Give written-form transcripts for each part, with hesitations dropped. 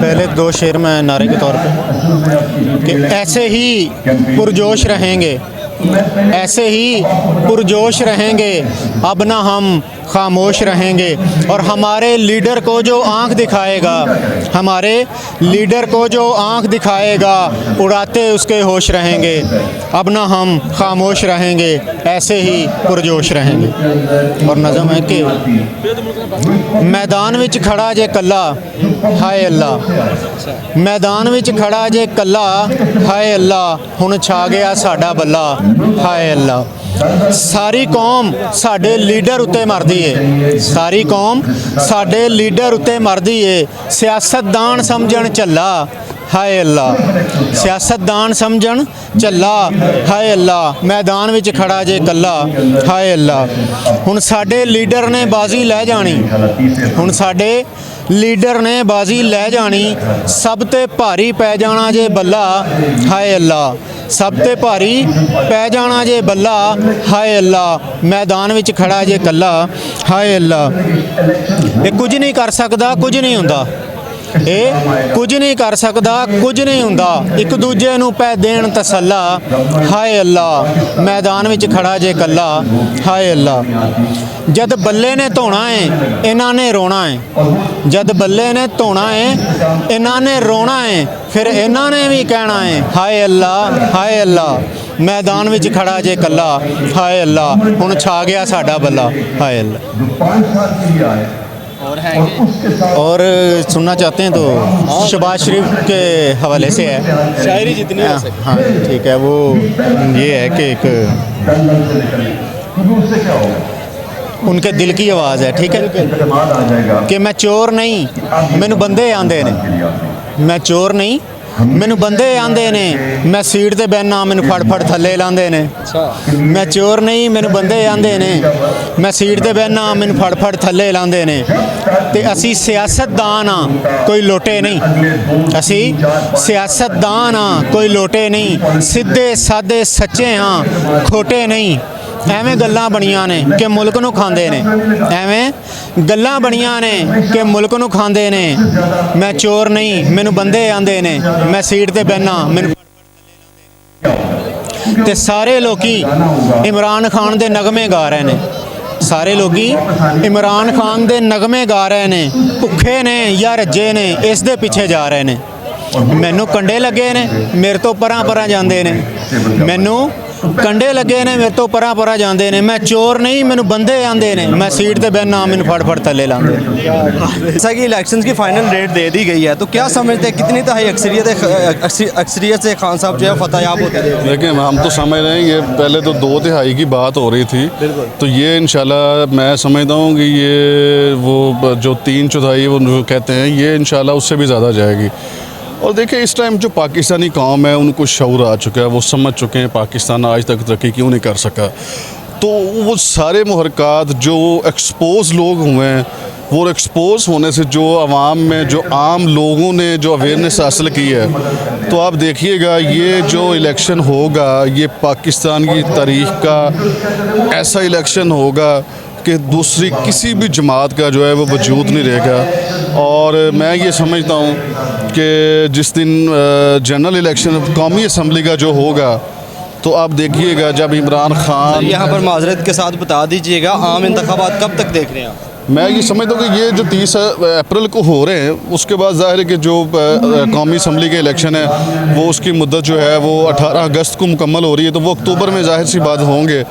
पहले दो शेर में नारे के तौर पे कि ऐसे ही पुरजोश रहेंगे, ऐसे ही पुरजोश रहेंगे, अब ना हम खामोश रहेंगे। और हमारे लीडर को जो आंख दिखाएगा, हमारे लीडर को जो आंख दिखाएगा, उड़ाते उसके होश रहेंगे, अब ना हम खामोश रहेंगे, ऐसे ही पुरजोश रहेंगे। और नज़म है कि मैदान विच खड़ा जे कल्ला, हाय अल्लाह, मैदान विच खड़ा जे कल्ला, हाय अल्लाह, हुण छा गया साडा बल्ला, हाय अल्लाह। सारी कौम साडे लीडर उत्ते मरदी है, सारी कौम साडे लीडर उत्ते मरदी है, सियासतदान समझण झल्ला, हाय अल्लाह, सियासतदान समझण झल्ला, हाय अल्लाह, मैदान विच खड़ा जे कल्ला, हाय अल्लाह। हुण साडे लीडर ने बाजी लै जानी, हुण साडे लीडर ने बाजी लै जानी, सब ते भारी पै जाना जे बल्ला, हाय अल्लाह, सब ते भारी पै जाना जे बल्ला, हाय अल्लाह, मैदान विच खड़ा जे कल्ला, हाय अल्लाह। ये कुछ नहीं कर सकदा, कुछ नहीं हुंदा, ਇਹ ਕੁਝ ਨਹੀਂ ਕਰ ਸਕਦਾ, ਕੁਝ ਨਹੀਂ ਹੁੰਦਾ, ਇੱਕ ਦੂਜੇ ਨੂੰ ਪੈ ਦੇਣ ਤਸੱਲਾ, ਹਾਏ ਅੱਲਾ, ਮੈਦਾਨ ਵਿੱਚ ਖੜਾ ਜੇ ਕੱਲਾ, ਹਾਏ ਅੱਲਾ। ਜਦ ਬੱਲੇ ਨੇ ਧੋਣਾ ਹੈ ਇਹਨਾਂ ਨੇ ਰੋਣਾ ਹੈ, ਜਦ ਬੱਲੇ ਨੇ ਧੋਣਾ ਹੈ ਇਹਨਾਂ ਨੇ ਰੋਣਾ ਹੈ, ਫਿਰ ਇਹਨਾਂ ਨੇ ਵੀ ਕਹਿਣਾ ਹੈ, ਹਾਏ ਅੱਲਾ, ਹਾਏ ਅੱਲਾ, मैदान विच खड़ा जे कल्ला, हाय अल्लाह, हुण छा गया साडा बल्ला, हाय अल्लाह। और सुनना चाहते हैं तो शहबाज शरीफ के हवाले से है शायरी जितनी हो सके। हाँ ठीक है, वो ये है कि एक उनके दिल की आवाज़ है, ठीक है, कि मैं चोर नहीं मैनू बंदे आंदे ने, मैं चोर नहीं मैनू बंदे आंदे ने, मैं सीट ते बहना मैनू फड़ फड़ थल्ले लांदे ने, मैं चोर नहीं मैनू बंदे आंदे ने, मैं सीट ते बहना मैनू फड़ फड़ थल्ले लांदे ने। ते असी सियासतदान हाँ कोई लोटे नहीं, असी सियासतदान हाँ कोई लोटे नहीं, सीधे सादे सच्चे हाँ खोटे नहीं। ਐਵੇਂ ਗੱਲਾਂ ਬਣੀਆਂ ਨੇ ਕਿ ਮੁਲਕ ਨੂੰ ਖਾਂਦੇ ਨੇ, ਐਵੇਂ ਗੱਲਾਂ ਬਣੀਆਂ ਨੇ ਕਿ ਮੁਲਕ ਨੂੰ ਖਾਂਦੇ ਨੇ। ਮੈਂ ਚੋਰ ਨਹੀਂ ਮੈਨੂੰ ਬੰਦੇ ਆਂਦੇ ਨੇ, ਮੈਂ ਸੀਟ ਤੇ ਬਹਿਣਾ ਮੈਨੂੰ ਤੇ ਸਾਰੇ ਲੋਕੀ ਇਮਰਾਨ ਖਾਨ ਦੇ ਨਗਮੇ ਗਾ ਰਹੇ ਨੇ, ਸਾਰੇ ਲੋਕੀ ਇਮਰਾਨ ਖਾਨ ਦੇ ਨਗਮੇ ਗਾ ਰਹੇ ਨੇ, ਭੁੱਖੇ ਨੇ ਜਾਂ ਰੱਜੇ ਨੇ ਇਸ ਦੇ ਪਿੱਛੇ ਜਾ ਰਹੇ ਨੇ। ਮੈਨੂੰ ਕੰਡੇ ਲੱਗੇ ਨੇ ਮੇਰੇ ਤੋਂ ਪਰਾਂ ਪਰਾਂ ਜਾਂਦੇ ਨੇ, ਮੈਨੂੰ कंडे लगे ने मेरे तो परा परा जाते हैं, मैं चोर नहीं मैनू बंदे आंदे ने, मैं सीट ते बहना मैनू फड़ फड़ थल्ले लांदे। जैसा कि इलेक्शंस की फाइनल डेट दे दी गई है, तो क्या समझते हैं कितनी तहाई अक्सरियत से खान साहब जो है फतेहयाब होते हैं? देखिए हम तो समझ रहे हैं ये पहले तो 2 तिहाई की बात हो रही थी, तो ये इंशाल्लाह मैं समझता हूँ कि ये वो जो 3 चौथाई वो कहते हैं ये इंशाल्लाह उससे भी ज़्यादा जाएगी। और देखिए इस टाइम जो पाकिस्तानी कौम है उनको शऊर आ चुका है, वो समझ चुके हैं पाकिस्तान आज तक तरक्की क्यों नहीं कर सका। तो वो सारे मुहरकात जो एक्सपोज लोग हुए हैं, वो एक्सपोज होने से जो आवाम में जो आम लोगों ने जो अवेयरनेस हासिल की है, तो आप देखिएगा ये जो इलेक्शन होगा ये पाकिस्तान की तारीख़ का ऐसा इलेक्शन होगा कि दूसरी किसी भी जमात का जो है वो वजूद नहीं रहेगा। और मैं ये समझता हूँ कि जिस दिन जनरल इलेक्शन कौमी असम्बली का जो होगा, तो आप देखिएगा जब इमरान खान, यहाँ पर माजरत के साथ बता दीजिएगा आम इंतखाबात कब तक देख रहे हैं आप? मैं ये समझता हूँ कि ये जो 30 अप्रैल को हो रहे हैं उसके बाद ज़ाहिर है कि जो कौमी असम्बली के इलेक्शन है वो उसकी मुद्दत जो है वो 18 अगस्त को मुकम्मल हो रही है, तो वो अक्टूबर में ज़ाहिर सी बात होंगे।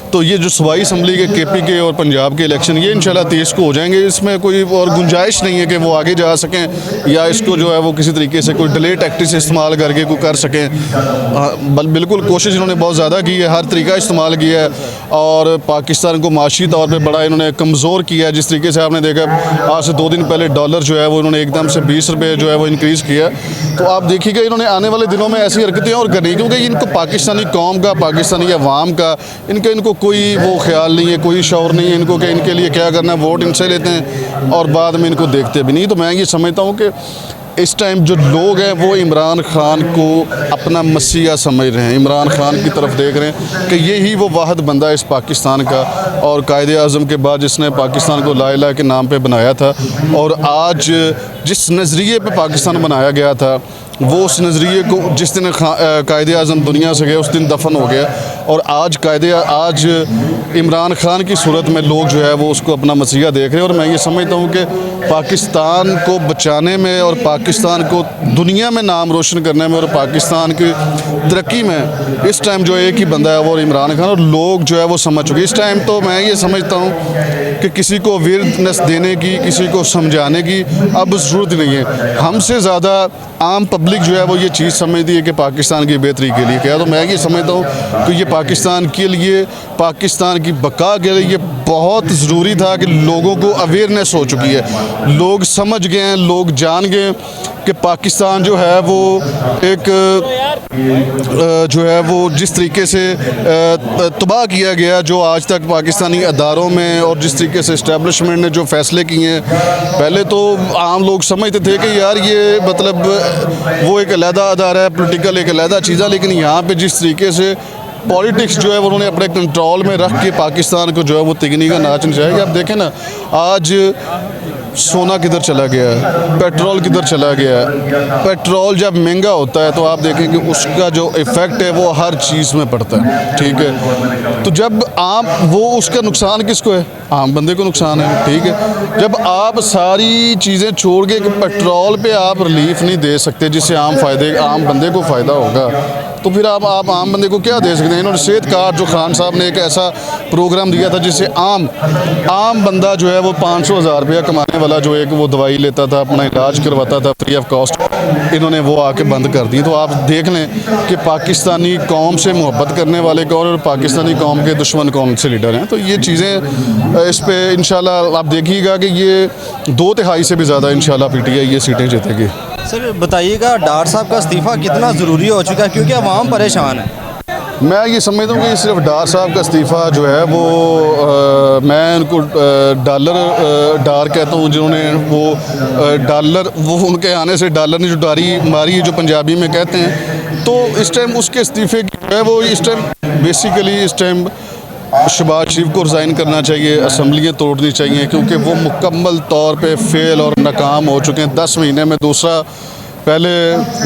तो ये जो सूबाई असम्बली के KP के और पंजाब के इलेक्शन ये इंशाल्लाह 23 को हो जाएंगे, इसमें कोई और गुंजाइश नहीं है कि वो आगे जा सकें या इसको जो है वो किसी तरीके से कोई डिले टैक्टिक्स इस्तेमाल करके कोई कर सकें। बिल्कुल कोशिश इन्होंने बहुत ज़्यादा की है, हर तरीका इस्तेमाल किया है और पाकिस्तान को माशी तौर पर बड़ा इन्होंने कमज़ोर किया है। जिस तरीके से आपने देखा आज से 2 दिन पहले डॉलर जो है वो इन्होंने एकदम से 20 रुपये जो है वो इंक्रीज़ किया। तो आप देखिएगा इन्होंने आने वाले दिनों में ऐसी हरकतें और करनी, क्योंकि इनको पाकिस्तानी कौम का, पाकिस्तानी अवाम का, इनको कोई वो ख्याल नहीं है, कोई शौर नहीं है इनको कि इनके लिए क्या करना है। वोट इनसे लेते हैं और बाद में इनको देखते भी नहीं। तो मैं ये समझता हूँ कि इस टाइम जो लोग हैं वो इमरान खान को अपना मसीहा समझ रहे हैं, इमरान खान की तरफ देख रहे हैं कि यही वो वाहिद बंदा है इस पाकिस्तान का, और कायदे आज़म के बाद जिसने पाकिस्तान को ला इलाहा के नाम पे बनाया था। और आज जिस नज़रिए पे पाकिस्तान बनाया गया था वो उस नज़रिए को जिस दिन कायदे आज़म दुनिया से गए उस दिन दफन हो गया। और आज इमरान खान की सूरत में लोग जो है वो उसको अपना मसीहा देख रहे हैं। और मैं ये समझता हूँ कि पाकिस्तान को बचाने में और पाकिस्तान को दुनिया में नाम रोशन करने में और पाकिस्तान की तरक्की में इस टाइम जो एक ही बंदा है वो इमरान खान, और लोग जो है वो समझ चुके। इस टाइम तो मैं ये समझता हूँ कि किसी को अवेयरनेस देने की, किसी को समझाने की अब ज़रूरत नहीं है। हमसे ज़्यादा आम पब्लिक जो है वो ये चीज़ समझती है कि पाकिस्तान की बेहतरी के लिए क्या है। तो मैं ये समझता हूँ कि ये पाकिस्तान के लिए, पाकिस्तान की बका के लिए ये बहुत ज़रूरी था कि लोगों को अवेयरनेस हो चुकी है, लोग समझ गए हैं, लोग जान गए कि पाकिस्तान जो है वो एक जो है वो जिस तरीके से तबाह किया गया, जो आज तक पाकिस्तानी अदारों में और जिस तरीके से इस्टेब्लिशमेंट ने जो फ़ैसले किए हैं, पहले तो आम लोग समझते थे कि यार ये मतलब वो एक अलहदा अदारा है, पॉलिटिकल एक अलहदा चीज़ है। लेकिन यहाँ पे जिस तरीके से पॉलिटिक्स जो है वो उन्होंने अपने कंट्रोल में रख के पाकिस्तान को जो है वो तिगनी का नाच नचाया। आप देखें ना, आज सोना किधर चला गया है, पेट्रोल किधर चला गया है। पेट्रोल जब महंगा होता है तो आप देखें कि उसका जो इफ़ेक्ट है वो हर चीज़ में पड़ता है, ठीक है। तो जब आप वो उसका नुकसान किसको है, आम बंदे को नुकसान है, ठीक है। जब आप सारी चीज़ें छोड़ के पेट्रोल पे आप रिलीफ नहीं दे सकते जिससे आम बंदे को फ़ायदा होगा, तो फिर आप आम बंदे को क्या दे सकते हैं। इन्होंने सेहत कार्ड जो खान साहब ने एक ऐसा प्रोग्राम दिया था जिससे आम बंदा जो है वो 500,000 रुपया कमाने वाला जो एक वो दवाई लेता था, अपना इलाज करवाता था फ्री ऑफ कॉस्ट, इन्होंने वो आके बंद कर दी। तो आप देख लें कि पाकिस्तानी कौम से मोहब्बत करने वाले कौन और पाकिस्तानी कौम के दुश्मन कौन से लीडर हैं। तो ये चीज़ें इस पर इंशाल्लाह आप देखिएगा कि ये 2/3 से भी ज़्यादा इंशाल्लाह पीटीआई ये सीटें जीतेगी। सर बताइएगा, डार साहब का इस्तीफ़ा कितना ज़रूरी हो चुका है, क्योंकि अवाम परेशान है। मैं ये समझता हूँ कि सिर्फ डार साहब का इस्तीफ़ा जो है वो मैं उनको डार कहता हूँ, जिन्होंने वो उनके आने से डॉलर ने जो डारी मारी है जो पंजाबी में कहते हैं, तो इस टाइम उसके इस्तीफ़े की जो है वो इस टाइम बेसिकली इस टाइम शहबाज शरीफ को रिज़ाइन करना चाहिए, असम्बलियाँ तोड़नी चाहिए, क्योंकि वो मुकम्मल तौर पे फेल और नाकाम हो चुके हैं 10 महीने में। दूसरा, पहले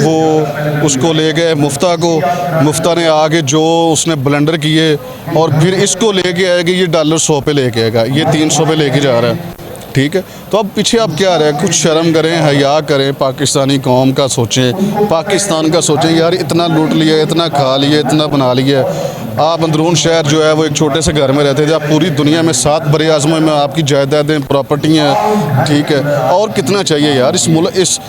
वो उसको ले गए मुफ्ता ने आगे जो उसने ब्लंडर किए, और फिर इसको लेके आए कि ये डॉलर 100 पे लेके आएगा, ये 300 पे लेके जा रहा है, ठीक है। तो अब पीछे अब क्या रहे, कुछ शर्म करें, हया करें, पाकिस्तानी कौम का सोचें, पाकिस्तान का सोचें। यार इतना लूट लिया, इतना खा लिया, इतना बना लिया। आप अंदरून शहर जो है वो एक छोटे से घर में रहते थे, आप पूरी दुनिया में 7 बड़े आज़मों में आपकी जायदादें, प्रॉपर्टियाँ, ठीक है। और कितना चाहिए यार इस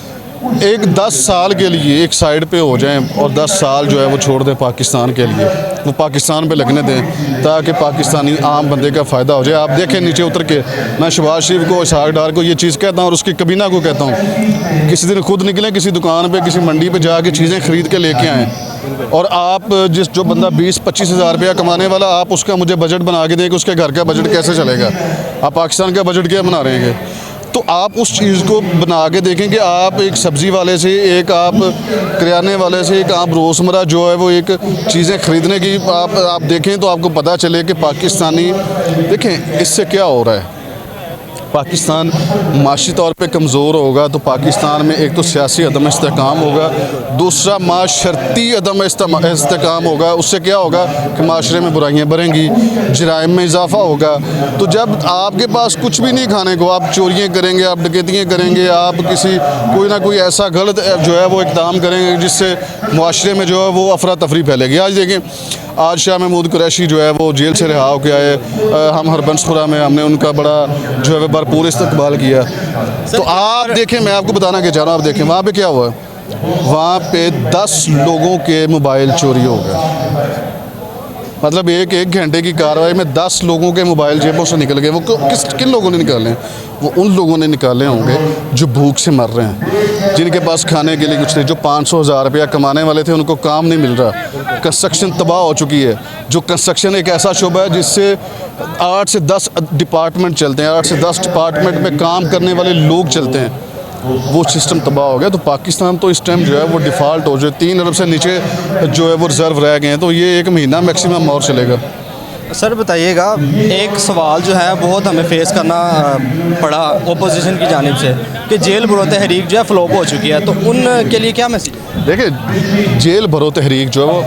एक 10 साल के लिए एक साइड पे हो जाएं और 10 साल जो है वो छोड़ दें पाकिस्तान के लिए, वो पाकिस्तान पे लगने दें ताकि पाकिस्तानी आम बंदे का फ़ायदा हो जाए। आप देखें नीचे उतर के, मैं शहबाज शरीफ को, इसहाक डार को ये चीज़ कहता हूँ और उसकी कबीना को कहता हूँ, किसी दिन खुद निकलें, किसी दुकान पे, किसी मंडी पे जाके चीज़ें ख़रीद के लेके आएँ। और आप जो बंदा 20-25 हज़ार रुपया कमाने वाला, आप उसका मुझे बजट बना के दें कि उसके घर का बजट कैसे चलेगा। आप पाकिस्तान का बजट क्या बना रहे हैं। तो आप उस चीज़ को बना के देखें कि आप एक सब्ज़ी वाले से, एक आप किराने वाले से, एक आप रोज़मर्रा जो है वो एक चीज़ें ख़रीदने की आप देखें तो आपको पता चले कि पाकिस्तानी, देखें इससे क्या हो रहा है। पाकिस्तान माशी तौर पे कमज़ोर होगा तो पाकिस्तान में एक तो सियासी अदम इस्तेहकाम होगा, दूसरा माशरती अदम इस्तेहकाम होगा। उससे क्या होगा कि माशरे में बुराइयाँ बढ़ेंगी, जराइम में इजाफा होगा। तो जब आपके पास कुछ भी नहीं खाने को, आप चोरियाँ करेंगे, आप डकैतियाँ करेंगे, आप कोई ना कोई ऐसा गलत जो है वो इक़दाम करेंगे जिससे माशरे में जो है वो अफरा तफरी फैलेगी। आज देखें, आज शाह महमूद कुरैशी जो है वो जेल से रिहा होकर आए, हम हरबंसपुरा में हमने उनका बड़ा जो है भरपूर इस्तकबाल किया। तो आप देखें, मैं आपको बताना क्या चाह रहा हूँ, आप देखें वहाँ पे क्या हुआ, वहाँ पे 10 लोगों के मोबाइल चोरी हो गए। मतलब एक घंटे की कार्रवाई में 10 लोगों के मोबाइल जेबों से निकल गए। वो किन लोगों ने निकाले? वो उन लोगों ने निकाले होंगे जो भूख से मर रहे हैं, जिनके पास खाने के लिए कुछ नहीं, जो 500,000 रुपया कमाने वाले थे उनको काम नहीं मिल रहा। कंस्ट्रक्शन तबाह हो चुकी है। जो कंस्ट्रक्शन एक ऐसा शोबा है जिससे 8 से 10 डिपार्टमेंट चलते हैं, 8 से 10 डिपार्टमेंट में काम करने वाले लोग चलते हैं, वो सिस्टम तबाह हो गया। तो पाकिस्तान तो इस टाइम जो है वो डिफ़ॉल्ट हो जाए, 3 अरब से नीचे जो है वो रिज़र्व रह गए हैं। तो ये 1 महीना मैक्सिमम और चलेगा। सर बताइएगा, एक सवाल जो है बहुत हमें फेस करना पड़ा ओपोजिशन की जानिब से कि जेल भरो तहरीक जो है फ्लॉप हो चुकी है, तो उनके लिए क्या मैसेज? देखिए, जेल भरो तहरीक जो है वो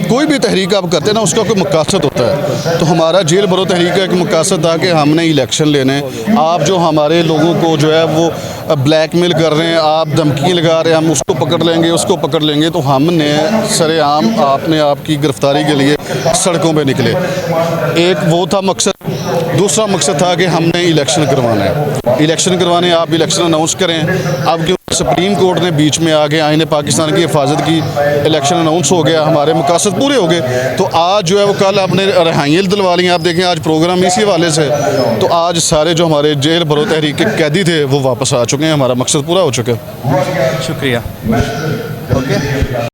कोई भी तहरीक आप करते हैं ना, उसका कोई मकसद होता है। तो हमारा जेल भरो तहरीक का एक मकसद था कि हमने इलेक्शन लेने। आप जो हमारे लोगों को जो है वो ब्लैकमेल कर रहे हैं, आप धमकी लगा रहे हैं, हम उसको पकड़ लेंगे, उसको पकड़ लेंगे, तो हमने सरेआम आपने आपकी गिरफ्तारी के लिए सड़कों पे निकले। एक वो था मकसद। दूसरा मकसद था कि हमने इलेक्शन करवाना है। इलेक्शन करवाने, आप इलेक्शन अनाउंस करें। अब क्योंकि सुप्रीम कोर्ट ने बीच में आके आईने पाकिस्तान की हिफाजत की, इलेक्शन अनाउंस हो गया, हमारे मकसद पूरे हो गए। तो आज जो है वो कल आपने रिहाइयाँ दिलवा ली। आप देखें आज प्रोग्राम इसी हवाले से। तो आज सारे जो हमारे जेल भरो तहरीक के कैदी थे वो वापस आ चुके हैं, हमारा मकसद पूरा हो चुका है। शुक्रिया। ओके।